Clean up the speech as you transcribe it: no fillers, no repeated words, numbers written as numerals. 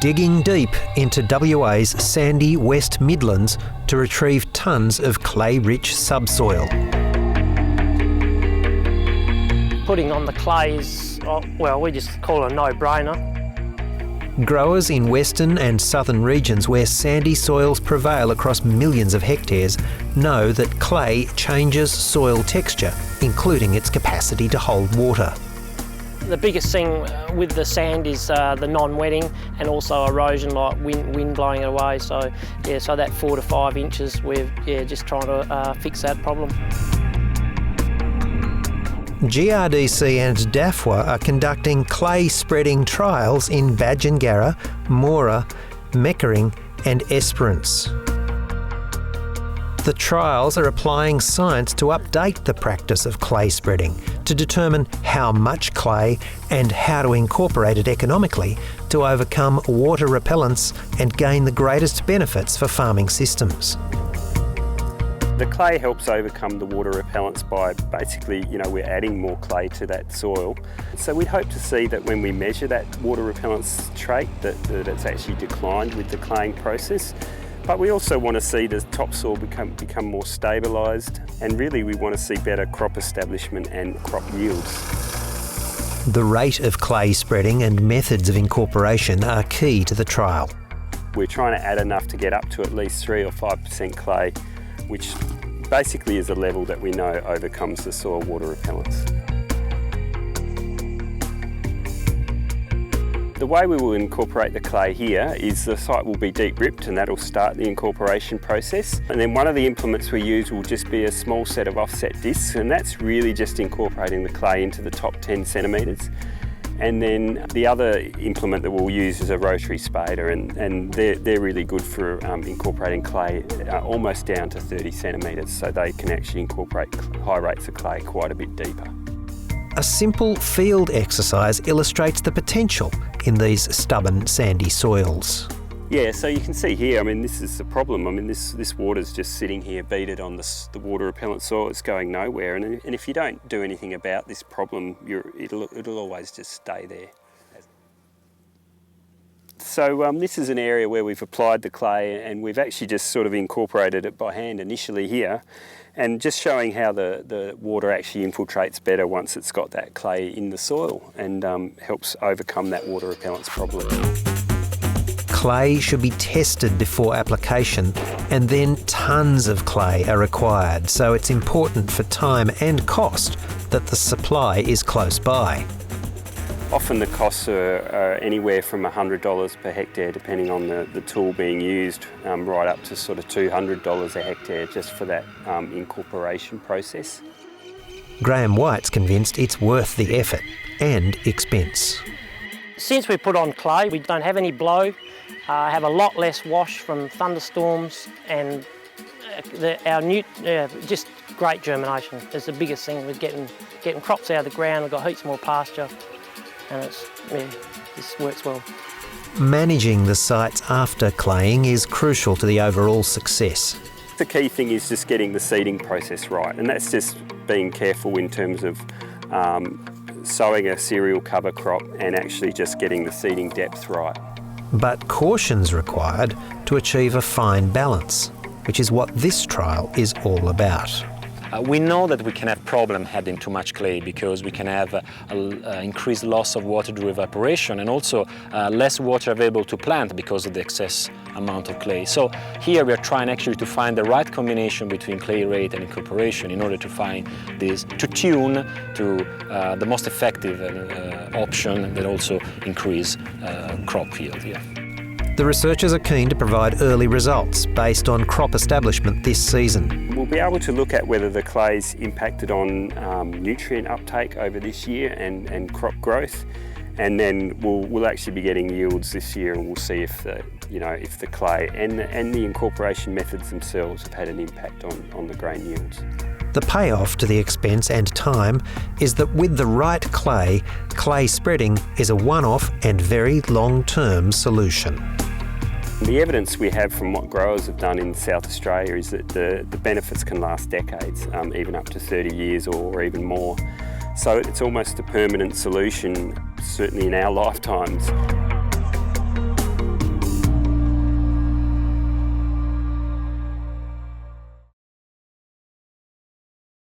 digging deep into WA's sandy West Midlands to retrieve tonnes of clay-rich subsoil. Putting on the clay is, well, we just call it a no-brainer. Growers in western and southern regions where sandy soils prevail across millions of hectares know that clay changes soil texture, including its capacity to hold water. The biggest thing with the sand is the non-wetting and also erosion, like wind blowing it away. So yeah, so that 4 to 5 inches, we're just trying to fix that problem. GRDC and DAFWA are conducting clay spreading trials in Badgingarra, Moora, Meckering and Esperance. The trials are applying science to update the practice of clay spreading to determine how much clay and how to incorporate it economically to overcome water repellents and gain the greatest benefits for farming systems. The clay helps overcome the water repellents by basically, we're adding more clay to that soil. So we'd hope to see that when we measure that water repellents trait, that it's actually declined with the claying process. But we also want to see the topsoil become more stabilised, and really we want to see better crop establishment and crop yields. The rate of clay spreading and methods of incorporation are key to the trial. We're trying to add enough to get up to at least 3 or 5% clay, which basically is a level that we know overcomes the soil water repellents. The way we will incorporate the clay here is the site will be deep ripped, and that'll start the incorporation process. And then one of the implements we use will just be a small set of offset discs, and that's really just incorporating the clay into the top 10 centimetres. And then the other implement that we'll use is a rotary spader, and they're really good for incorporating clay almost down to 30 centimetres, so they can actually incorporate high rates of clay quite a bit deeper. A simple field exercise illustrates the potential in these stubborn sandy soils. Yeah, so you can see here, this is the problem. This water's just sitting here beaded on the water repellent soil. It's going nowhere, and if you don't do anything about this problem, it'll always just stay there. So this is an area where we've applied the clay, and we've actually just sort of incorporated it by hand initially here, and just showing how the water actually infiltrates better once it's got that clay in the soil, and helps overcome that water repellents problem. Clay should be tested before application, and then tonnes of clay are required, so it's important for time and cost that the supply is close by. Often the costs are anywhere from $100 per hectare, depending on the tool being used, right up to sort of $200 a hectare just for that incorporation process. Graham White's convinced it's worth the effort and expense. Since we put on clay, we don't have any blow, have a lot less wash from thunderstorms, and just great germination. It's the biggest thing with getting crops out of the ground. We've got heaps more pasture, and this works well. Managing the sites after claying is crucial to the overall success. The key thing is just getting the seeding process right, and that's just being careful in terms of sowing a cereal cover crop and actually just getting the seeding depth right. But caution's required to achieve a fine balance, which is what this trial is all about. We know that we can have problem adding too much clay because we can have increased loss of water through evaporation, and also less water available to plant because of the excess amount of clay. So here we are trying actually to find the right combination between clay rate and incorporation in order to find this, to tune to the most effective option that also increase crop yield. Yeah. The researchers are keen to provide early results based on crop establishment this season. We'll be able to look at whether the clay's impacted on nutrient uptake over this year and crop growth, and then we'll actually be getting yields this year, and we'll see if the clay and the incorporation methods themselves have had an impact on the grain yields. The payoff to the expense and time is that with the right clay, clay spreading is a one-off and very long-term solution. The evidence we have from what growers have done in South Australia is that the benefits can last decades, even up to 30 years or even more. So it's almost a permanent solution, certainly in our lifetimes.